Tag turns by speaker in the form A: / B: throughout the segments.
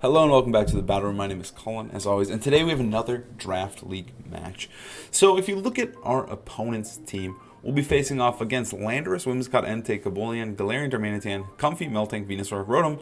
A: Hello and welcome back to the Battle Room. My name is Colin, as always, and today we have another Draft League match. So if you look at our opponent's team, we'll be facing off against Landorus, Whimsicott, Entei, Kabolian, Galarian, Darmanitan, Comfey, Meltank, Venusaur, Rotom,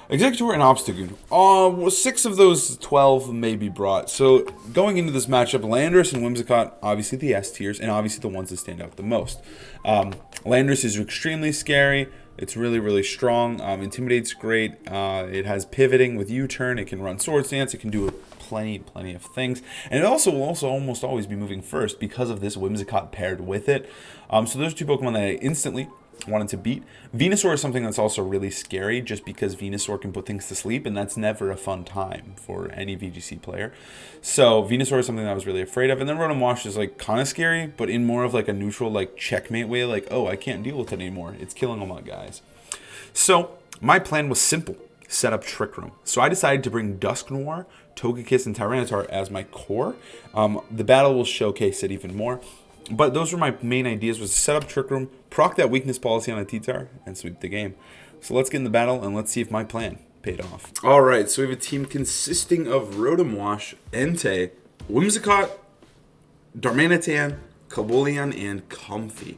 A: Executor, and Obstagoon. 6 of those 12 may be brought. So going into this matchup, Landorus and Whimsicott, obviously the S tiers, and obviously the ones that stand out the most. Landorus is extremely scary. It's really, really strong. Intimidate's great. It has pivoting with U-turn. It can run Swords Dance. It can do plenty of things. And it also will almost always be moving first because of this Whimsicott paired with it. So those two Pokemon that I instantly wanted to beat. Venusaur is something that's also really scary just because Venusaur can put things to sleep, and that's never a fun time for any VGC player. So Venusaur is something that I was really afraid of. And then Rotom Wash is like kind of scary, but in more of like a neutral like checkmate way, like, oh, I can't deal with it anymore. It's killing all my guys. So my plan was simple. Set up Trick Room. So I decided to bring Dusknoir, Togekiss, and Tyranitar as my core. The battle will showcase it even more. But those were my main ideas, was to set up Trick Room, proc that weakness policy on a T-Tar, and sweep the game. So let's get in the battle, and let's see if my plan paid off. Alright, so we have a team consisting of Rotom Wash, Entei, Whimsicott, Darmanitan, Kabolian, and Comfey.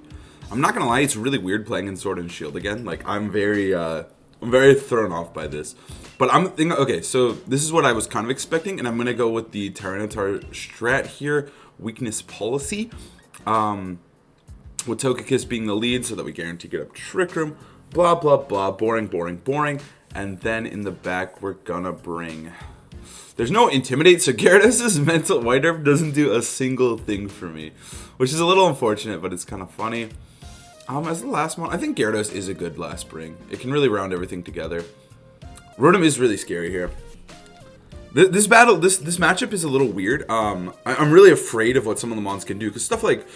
A: I'm not going to lie, it's really weird playing in Sword and Shield again. Like, I'm very thrown off by this. But I'm thinking, okay, so this is what I was kind of expecting, and I'm going to go with the Tyranitar strat here, weakness policy. With Togekiss being the lead so that we guarantee get up Trick Room, blah, blah, blah, boring. And then in the back, we're gonna bring... There's no Intimidate, so Gyarados' Mental White Herb doesn't do a single thing for me, which is a little unfortunate, but it's kind of funny. As the last one, I think Gyarados is a good last bring. It can really round everything together. Rotom is really scary here. This matchup is a little weird. I'm really afraid of what some of the mons can do, because stuff like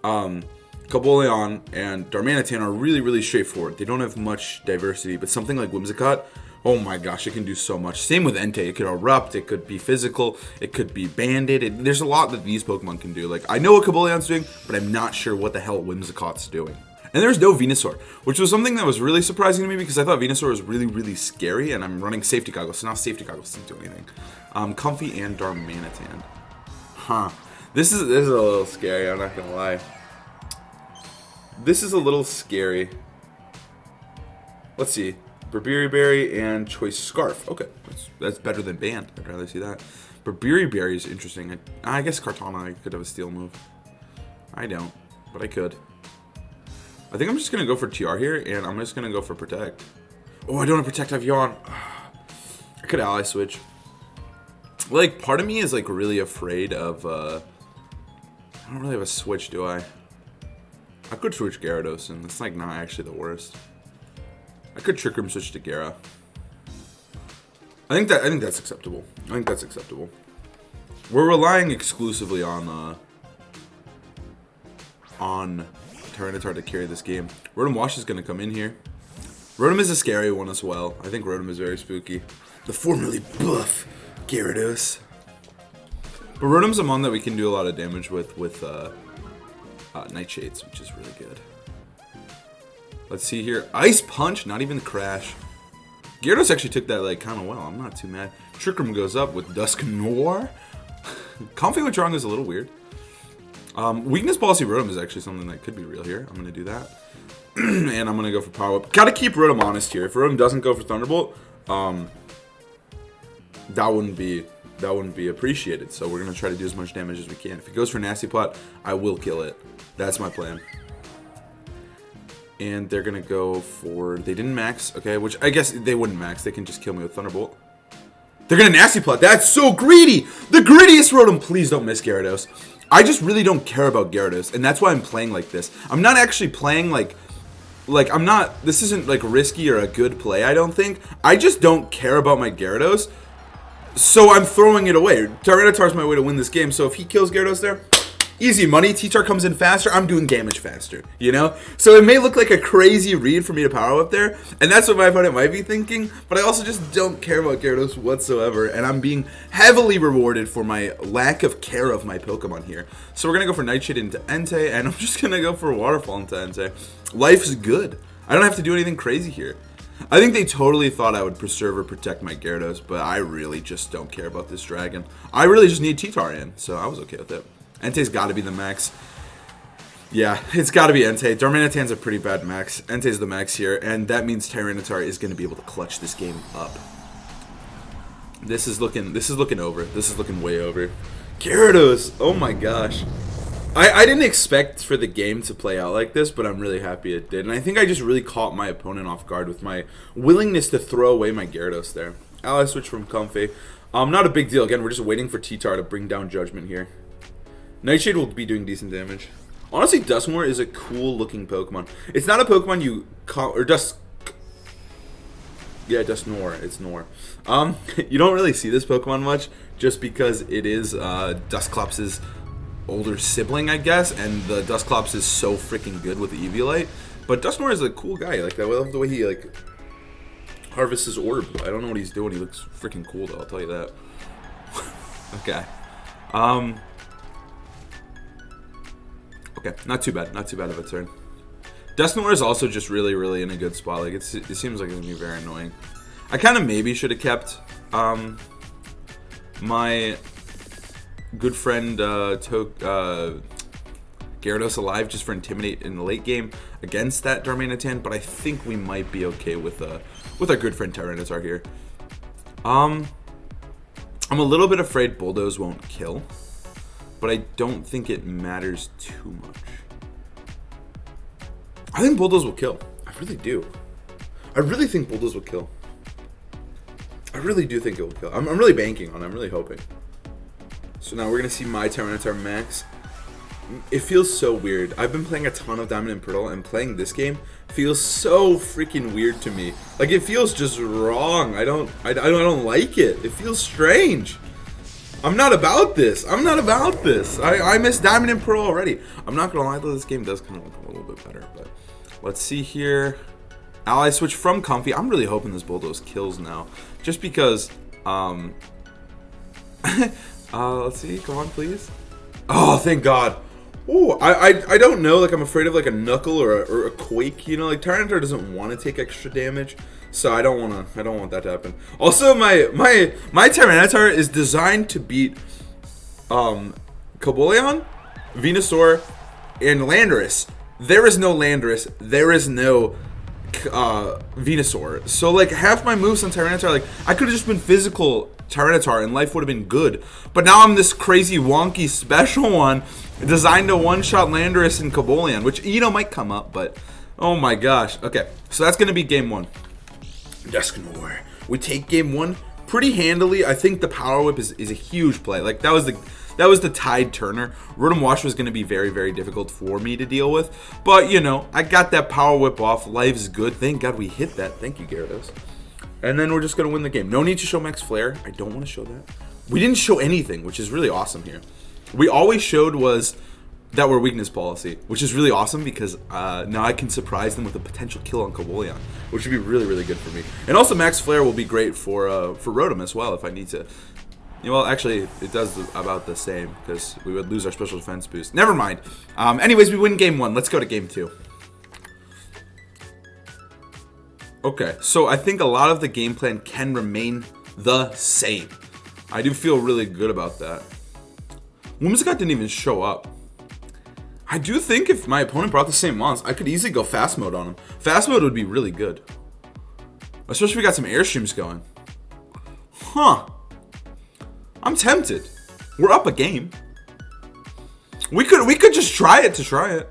A: Kabolion and Darmanitan are really straightforward. They don't have much diversity, but something like Whimsicott, oh my gosh, it can do so much. Same with Entei. It could erupt, it could be physical, it could be banded. There's a lot that these Pokemon can do. Like, I know what Kabolion's doing, but I'm not sure what the hell Whimsicott's doing. And there's no Venusaur, which was something that was really surprising to me because I thought Venusaur was really scary, and I'm running Safety Goggles, so now Safety Goggles didn't do anything. Comfey and Darmanitan. This is a little scary, I'm not gonna lie. This is a little scary. Let's see. Burberry Berry and Choice Scarf. Okay, that's better than Band. I'd rather see that. Burberry Berry is interesting. I guess Kartana, I could have a steal move. I don't, but I could. I think I'm just going to go for TR here, and I'm just going to go for Protect. Oh, I don't have Protect, I have Yawn. I could Ally Switch. Like, part of me is, like, really afraid of, I don't really have a Switch, do I? I could switch Gyarados, and it's, like, not actually the worst. I could Trick Room switch to Gyara. I think that's acceptable. We're relying exclusively on Tyranitar to carry this game. Rotom Wash is going to come in here. Rotom is a scary one as well. I think Rotom is very spooky. The formerly buff Gyarados. But Rotom's a mon that we can do a lot of damage with Nightshades, which is really good. Let's see here. Ice Punch, not even Crash. Gyarados actually took that like kind of well. I'm not too mad. Trick Room goes up with Dusknoir. Comfey withdrawing is a little weird. Weakness Policy Rotom is actually something that could be real here. I'm going to do that. And I'm going to go for Power Up. Got to keep Rotom honest here. If Rotom doesn't go for Thunderbolt, that wouldn't be appreciated. So we're going to try to do as much damage as we can. If it goes for Nasty Plot, I will kill it. That's my plan. And they're going to go for... They didn't max, okay, which I guess they wouldn't max. They can just kill me with Thunderbolt. They're going to Nasty Plot. That's so greedy! The greediest Rotom! Please don't miss Gyarados. I just really don't care about Gyarados, and that's why I'm playing like this. I'm not actually playing like I'm not, this isn't like risky or a good play, I don't think. I just don't care about my Gyarados, so I'm throwing it away. Tyranitar's my way to win this game, so if he kills Gyarados there, easy money. T-Tar comes in faster, I'm doing damage faster, you know? So it may look like a crazy read for me to power up there, and that's what my opponent might be thinking, but I also just don't care about Gyarados whatsoever, and I'm being heavily rewarded for my lack of care of my Pokemon here. So we're going to go for Nightshade into Entei, and I'm just going to go for Waterfall into Entei. Life's good. I don't have to do anything crazy here. I think they totally thought I would preserve or protect my Gyarados, but I really just don't care about this dragon. I really just need T-Tar in, so I was okay with it. Entei's got to be the max. Yeah, it's got to be Entei. Darmanitan's a pretty bad max. Entei's the max here, and that means Tyranitar is going to be able to clutch this game up. This is looking over. This is looking way over. Gyarados! Oh my gosh. I didn't expect for the game to play out like this, but I'm really happy it did. And I think I just really caught my opponent off guard with my willingness to throw away my Gyarados there. Ally switch from Comfey. Not a big deal. Again, we're just waiting for T-Tar to bring down Judgment here. Nightshade will be doing decent damage. Honestly, Dusknoir is a cool looking Pokemon. It's not a Pokemon you call, or yeah, Dusknoir. It's Noir. You don't really see this Pokemon much, just because it is Dusclops' older sibling, I guess, and the Dusclops is so freaking good with the Eviolite. But Dusknoir is a cool guy. Like, I love the way he like harvests his orb. I don't know what he's doing. He looks freaking cool, though. I'll tell you that. Okay. Okay, not too bad. Not too bad of a turn. Dusknoir is also just really, really in a good spot. Like, it seems like it's going to be very annoying. I kind of maybe should have kept my good friend Gyarados alive just for Intimidate in the late game against that Darmanitan, but I think we might be okay with our good friend Tyranitar here. I'm a little bit afraid Bulldoze won't kill, but I don't think it matters too much. I think Bulldoze will kill. I really do. I really think Bulldoze will kill. I really do think it will kill. I'm really banking on it. I'm really hoping. So now we're going to see my Tyranitar max. It feels so weird. I've been playing a ton of Diamond and Pearl, and playing this game feels so freaking weird to me. Like, it feels just wrong. I don't like it. It feels strange. I'm not about this. I'm not about this. I miss Diamond and Pearl already. I'm not going to lie, though, this game does kind of look a little bit better. But let's see here. Ally switch from Comfey. I'm really hoping this Bulldoze kills now. Just because, let's see. Come on, please. Oh, thank God. Oh, I don't know. Like, I'm afraid of like a Knuckle or a Quake. You know, like Tyranitar doesn't want to take extra damage, so I don't want that to happen. Also, my Tyranitar is designed to beat Cobalion, Venusaur, and Landorus. There is no Landorus. There is no Venusaur. So like half my moves on Tyranitar, like I could have just been physical Tyranitar and life would have been good. But now I'm this crazy wonky special one designed to one-shot Landorus and Cobalion, which, you know, might come up, but oh my gosh. Okay, so that's going to be game one. Dusknoir. We take game one pretty handily. I think the Power Whip is a huge play. Like, that was the tide turner. Rotom Wash was going to be very, very difficult for me to deal with. But, you know, I got that Power Whip off. Life's good. Thank God we hit that. Thank you, Gyarados. And then we're just going to win the game. No need to show Max Flare. I don't want to show that. We didn't show anything, which is really awesome here. We always showed was that we're weakness policy, which is really awesome because now I can surprise them with a potential kill on Cobalion, which would be really, really good for me. And also Max Flare will be great for Rotom as well if I need to. Well, actually, it does about the same because we would lose our special defense boost. Never mind. Anyways, we win game one. Let's go to game two. Okay, so I think a lot of the game plan can remain the same. I do feel really good about that. Whimsicott didn't even show up. I do think if my opponent brought the same mons, I could easily go fast mode on him. Fast mode would be really good. Especially if we got some airstreams going. Huh. I'm tempted. We're up a game. We could just try it to try it.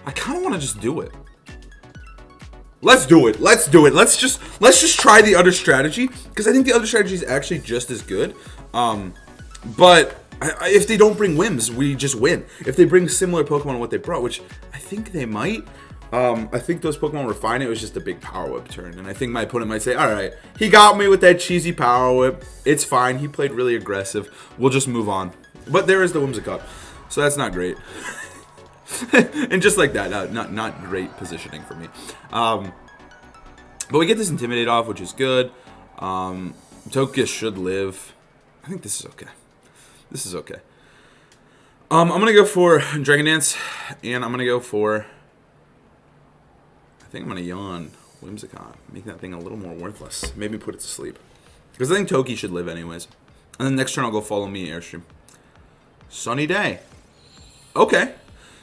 A: I kind of want to just do it. Let's do it. Let's do it. Let's just try the other strategy because I think the other strategy is actually just as good. But if they don't bring Whims, we just win. If they bring similar Pokemon to what they brought, which I think they might, I think those Pokemon were fine. It was just a big Power Whip turn. And I think my opponent might say, all right, he got me with that cheesy Power Whip. It's fine. He played really aggressive. We'll just move on. But there is the Whimsicott. So that's not great. And just like that, not great positioning for me. But we get this Intimidate off, which is good. Togekiss should live. I think this is okay. This is okay. I'm going to go for Dragon Dance, and I'm going to go for... I think I'm going to Yawn Whimsicott. Make that thing a little more worthless. Maybe put it to sleep. Because I think Toki should live anyways. And then next turn I'll go follow me, Airstream. Sunny Day. Okay.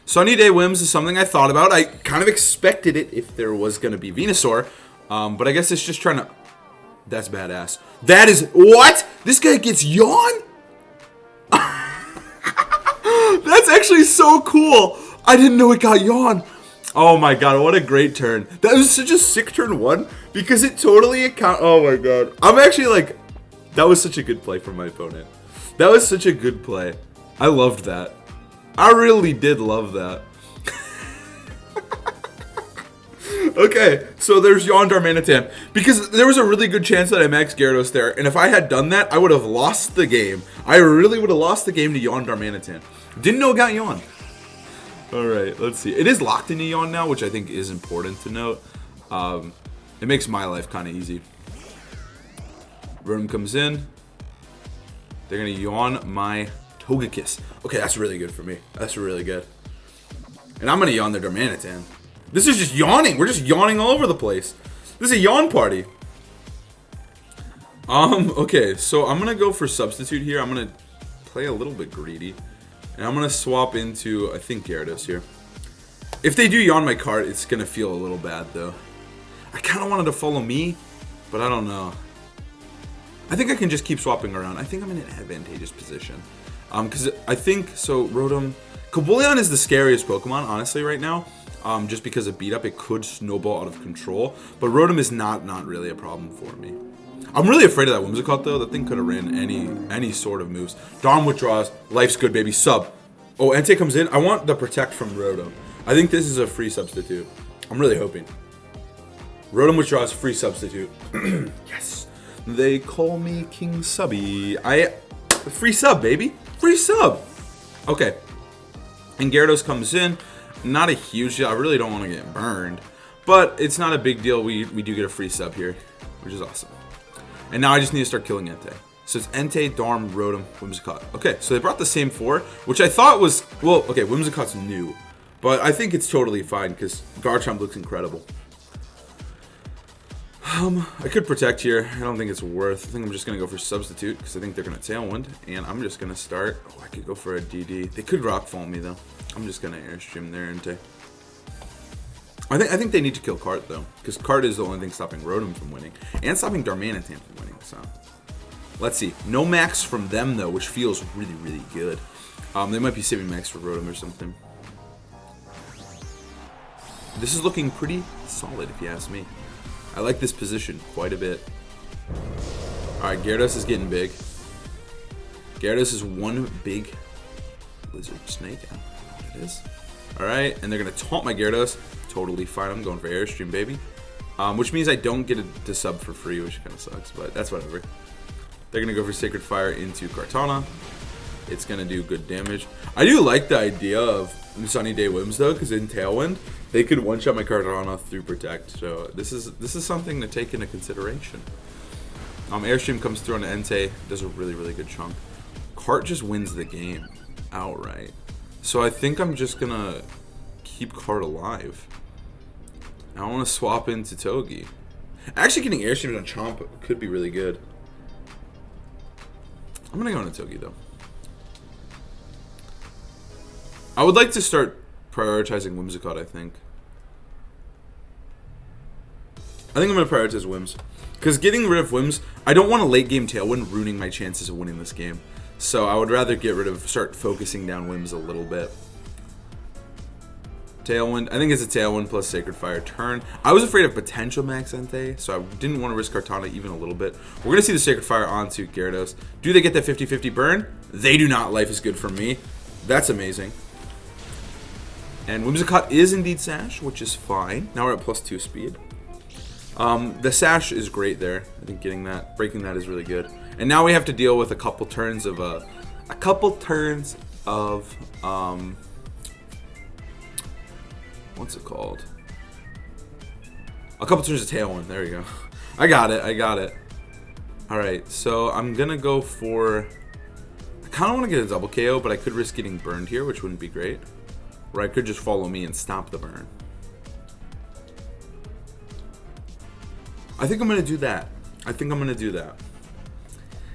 A: Sunny Day Whims is something I thought about. I kind of expected it if there was going to be Venusaur. But I guess it's just trying to... That's badass. That is... What? This guy gets Yawn? That's actually so cool. I didn't know it got Yawn. Oh my god, what a great turn. That was such a sick turn one. Because it totally account... Oh my god. I'm actually like... That was such a good play from my opponent. That was such a good play. I loved that. I really did love that. Okay, so there's Yawn Darmanitan. Because there was a really good chance that I maxed Gyarados there. And if I had done that, I would have lost the game. I really would have lost the game to Yawn Darmanitan. Didn't know it got Yawn. Alright, let's see. It is locked into Yawn now, which I think is important to note. It makes my life kind of easy. Rotom comes in. They're going to Yawn my Togekiss. Okay, that's really good for me. That's really good. And I'm going to Yawn their Darmanitan. This is just yawning. We're just yawning all over the place. This is a yawn party. Okay, so I'm going to go for substitute here. I'm going to play a little bit greedy. And I'm going to swap into, I think, Gyarados here. If they do yawn my card, it's going to feel a little bad, though. I kind of wanted to follow me, but I don't know. I think I can just keep swapping around. I think I'm in an advantageous position. Because I think, so Rotom... Cobalion is the scariest Pokemon, honestly, right now. Just because of beat up, it could snowball out of control. But Rotom is not really a problem for me. I'm really afraid of that Whimsicott, though. That thing could have ran any sort of moves. Darm withdraws. Life's good, baby. Sub. Oh, Entei comes in. I want the Protect from Rotom. I think this is a free substitute. I'm really hoping. Rotom withdraws, free substitute. Yes. They call me King Subby. Free sub, baby. Free sub. Okay. And Gyarados comes in. Not a huge deal. I really don't want to get burned. But it's not a big deal. We do get a free sub here, which is awesome. And now I just need to start killing Entei. So it's Entei, Darm, Rotom, Whimsicott. Okay, so they brought the same four, which I thought was... Well, okay, Whimsicott's new. But I think it's totally fine because Garchomp looks incredible. I could Protect here. I don't think it's worth. I think I'm just going to go for Substitute because I think they're going to Tailwind. And I'm just going to start... Oh, I could go for a DD. They could Rock Fall me, though. I'm just going to Airstream there, Entei. I think they need to kill Cart, though. Because Cart is the only thing stopping Rotom from winning. And stopping Darmanitan from winning, so... Let's see. No max from them, though, which feels really, really good. They might be saving max for Rotom or something. This is looking pretty solid, if you ask me. I like this position quite a bit. Alright, Gyarados is getting big. Gyarados is one big lizard snake. I don't know what it is. Alright, and they're going to taunt my Gyarados. Totally fine. I'm going for Airstream, baby. Which means I don't get to sub for free, which kind of sucks, but that's whatever. They're going to go for Sacred Fire into Kartana. It's going to do good damage. I do like the idea of Sunny Day Whims, though, because in Tailwind, they could one-shot my Kartana through Protect. So this is something to take into consideration. Airstream comes through on Entei. Does a really, really good chunk. Cart just wins the game outright. So I think I'm just going to keep Cart alive. I want to swap into Togi. Actually, getting Airstream on Chomp could be really good. I'm going to go into Togi, though. I would like to start prioritizing Whimsicott, I think. I think I'm going to prioritize Whims. Because getting rid of Whims, I don't want a late game Tailwind ruining my chances of winning this game. So I would rather start focusing down Whims a little bit. Tailwind. I think it's a Tailwind plus Sacred Fire turn. I was afraid of potential max Entei, so I didn't want to risk Kartana even a little bit. We're going to see the Sacred Fire onto Gyarados. Do they get that 50-50 burn? They do not. Life is good for me. That's amazing. And Whimsicott is indeed Sash, which is fine. Now we're at +2 speed. The Sash is great there. I think breaking that is really good. And now we have to deal with a couple turns of what's it called? A couple turns of Tailwind. There you go. I got it. Alright, so I'm going to go for... I kind of want to get a double KO, but I could risk getting burned here, which wouldn't be great. Or I could just follow me and stop the burn. I think I'm going to do that. I think I'm going to do that.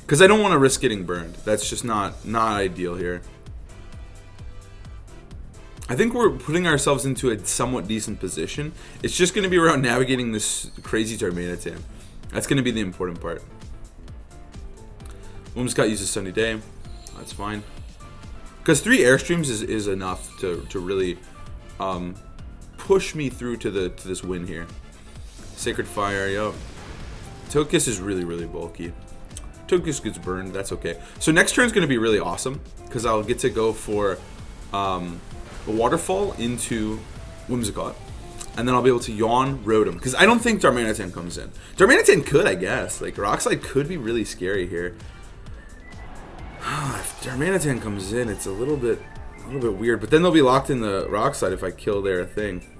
A: Because I don't want to risk getting burned. That's just not ideal here. I think we're putting ourselves into a somewhat decent position. It's just going to be around navigating this crazy Darmanitan. That's going to be the important part. Whimsicott uses Sunny Day. That's fine. Because 3 Airstreams is enough to really push me through to this win here. Sacred Fire, yo. Togekiss is really, really bulky. Togekiss gets burned, that's okay. So next turn's going to be really awesome, because I'll get to go for a Waterfall into Whimsicott. And then I'll be able to Yawn Rotom, because I don't think Darmanitan comes in. Darmanitan could, I guess. Like, Rock Slide could be really scary here. If Darmanitan comes in, it's a little bit weird. But then they'll be locked in the Rock Slide if I kill their thing.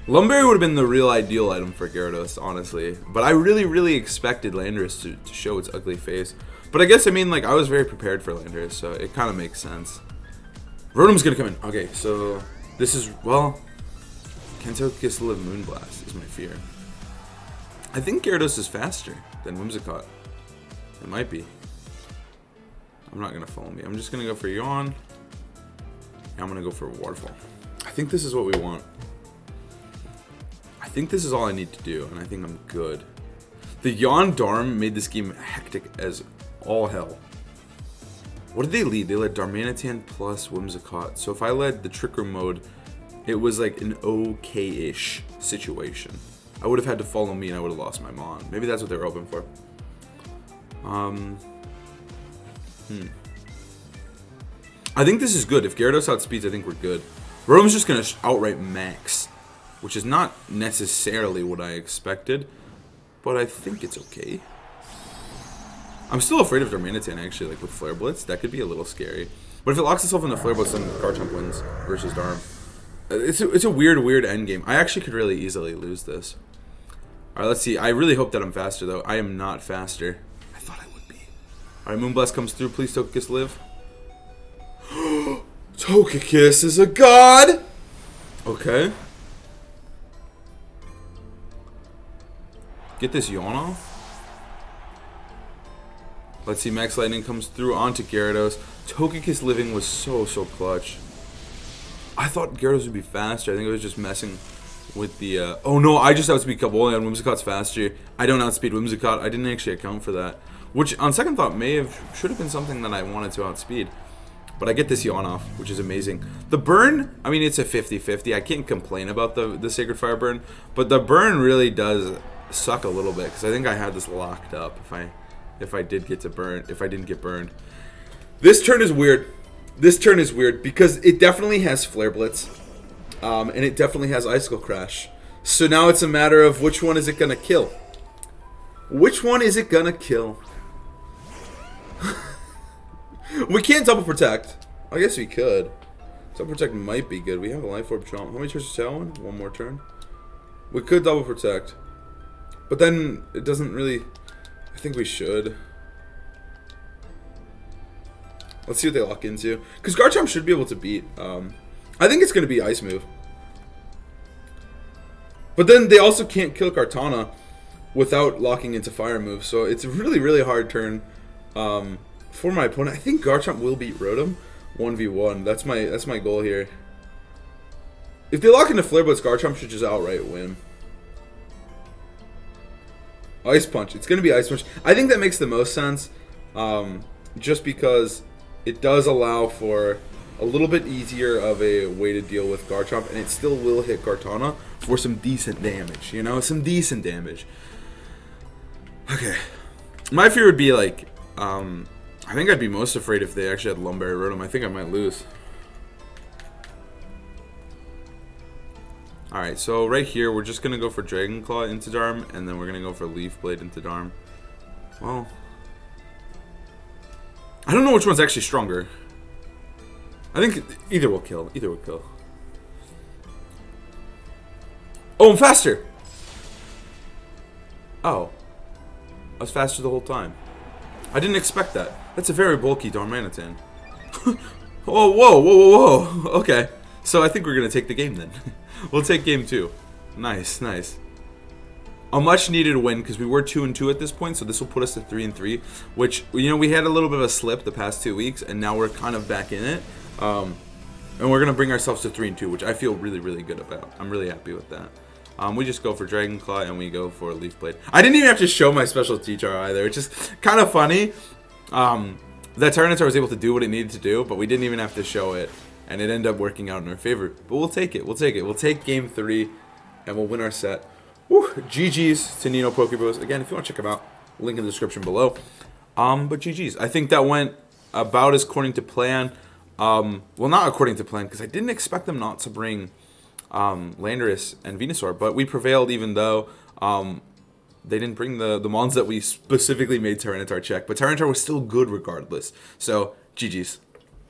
A: Lumberry would have been the real ideal item for Gyarados, honestly. But I really, really expected Landorus to show its ugly face. But I guess, I mean, like, I was very prepared for Landorus, so it kind of makes sense. Rotom's going to come in. Okay, so this is, well, can Togekiss live Moonblast is my fear. I think Gyarados is faster than Whimsicott. It might be. I'm not going to follow me. I'm just going to go for Yawn. And I'm going to go for a Waterfall. I think this is what we want. I think this is all I need to do, and I think I'm good. The Yawn Darm made this game hectic as all hell. What did they lead? They led Darmanitan plus Whimsicott. So if I led the Trick Room mode, it was like an okay-ish situation. I would have had to follow me and I would have lost my Mon. Maybe that's what they were hoping for. I think this is good. If Gyarados outspeeds, I think we're good. Rotom's just going to outright max, which is not necessarily what I expected, but I think it's okay. I'm still afraid of Darmanitan, actually, like with Flare Blitz. That could be a little scary. But if it locks itself into Flare Blitz, then Garchomp wins versus Darm. It's a weird endgame. I actually could really easily lose this. Alright, let's see. I really hope that I'm faster, though. I am not faster. I thought I would be. Alright, Moonblast comes through. Please, Togekiss, live. Togekiss is a god! Okay. Get this Yawn off. Let's see, Max Lightning comes through onto Gyarados. Togekiss living was so clutch. I thought Gyarados would be faster. I think it was just messing with the... Oh no, I just outspeed Cobolion. Whimsicott's faster. I don't outspeed Whimsicott. I didn't actually account for that. Which, on second thought, should have been something that I wanted to outspeed. But I get this Yawn off, which is amazing. The burn, I mean, it's a 50-50. I can't complain about the Sacred Fire burn. But the burn really does suck a little bit, because I think I had this locked up if I didn't get burned. This turn is weird. This turn is weird because it definitely has Flare Blitz. And it definitely has Icicle Crash. So now it's a matter of which one is it going to kill. Which one is it going to kill? We can't Double Protect. I guess we could. Double Protect might be good. We have a Life Orb Chomp. How many turns is Talon? One more turn. We could Double Protect. But then it doesn't really... I think we should. Let's see what they lock into. Because Garchomp should be able to beat. I think it's going to be Ice Move. But then they also can't kill Kartana without locking into Fire Move. So it's a really hard turn for my opponent. I think Garchomp will beat Rotom 1v1. That's my goal here. If they lock into Flare Blitz, Garchomp should just outright win. Ice Punch. It's going to be Ice Punch. I think that makes the most sense. Just because it does allow for a little bit easier of a way to deal with Garchomp. And it still will hit Kartana for some decent damage. You know, some decent damage. Okay. My fear would be like... I think I'd be most afraid if they actually had Lumberry Rotom. I think I might lose. Alright, so right here, we're just going to go for Dragon Claw into Darm, and then we're going to go for Leaf Blade into Darm. Well, I don't know which one's actually stronger. I think either will kill. Either will kill. Oh, I'm faster! Oh. I was faster the whole time. I didn't expect that. That's a very bulky Darmanitan. Oh, whoa. Okay. So I think we're going to take the game then. We'll take game 2. Nice. a much needed win because we were 2-2 at this point, so this will put us to 3-3, which, you know, we had a little bit of a slip the past 2 weeks, and now we're kind of back in it. And we're gonna bring ourselves to 3-2, which I feel really, really good about. I'm really happy with that. We just go for Dragon Claw and we go for Leaf Blade. I didn't even have to show my special T-Char either. It's just kind of funny. That Tyranitar was able to do what it needed to do, but we didn't even have to show it, and it ended up working out in our favor. But we'll take it. We'll take it. We'll take Game 3, and we'll win our set. Woo, GG's to Ninopokebros. Again, if you want to check them out, link in the description below. But GG's. I think that went about as according to plan. Well, not according to plan, because I didn't expect them not to bring Landorus and Venusaur, but we prevailed even though they didn't bring the mons that we specifically made Tyranitar check. But Tyranitar was still good regardless. So, GG's.